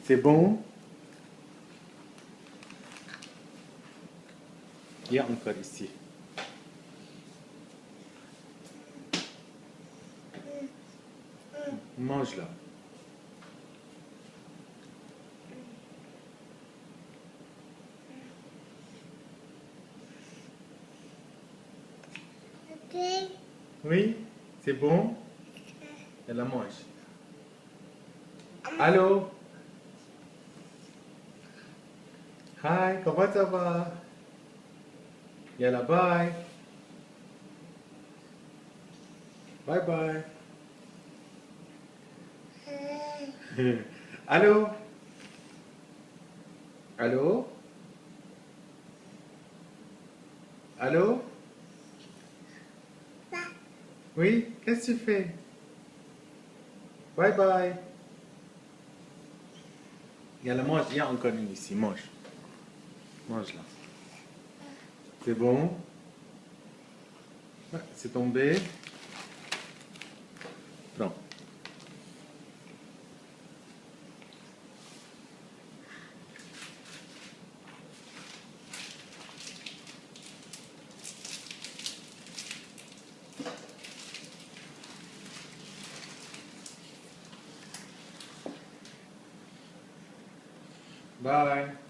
C'est bon? Il y a encore ici. Mange là. Ok. Oui? C'est bon? Elle la mange. Allô? Hi, comment ça va? Yalla, bye. Bye bye. Allô? Allô? Allô? Oui? Qu'est-ce que tu fais? Bye bye. Yalla, mange. Il y a encore une ici. Mange. Mange là. C'est bon? Ouais, c'est tombé. Prends. Bye.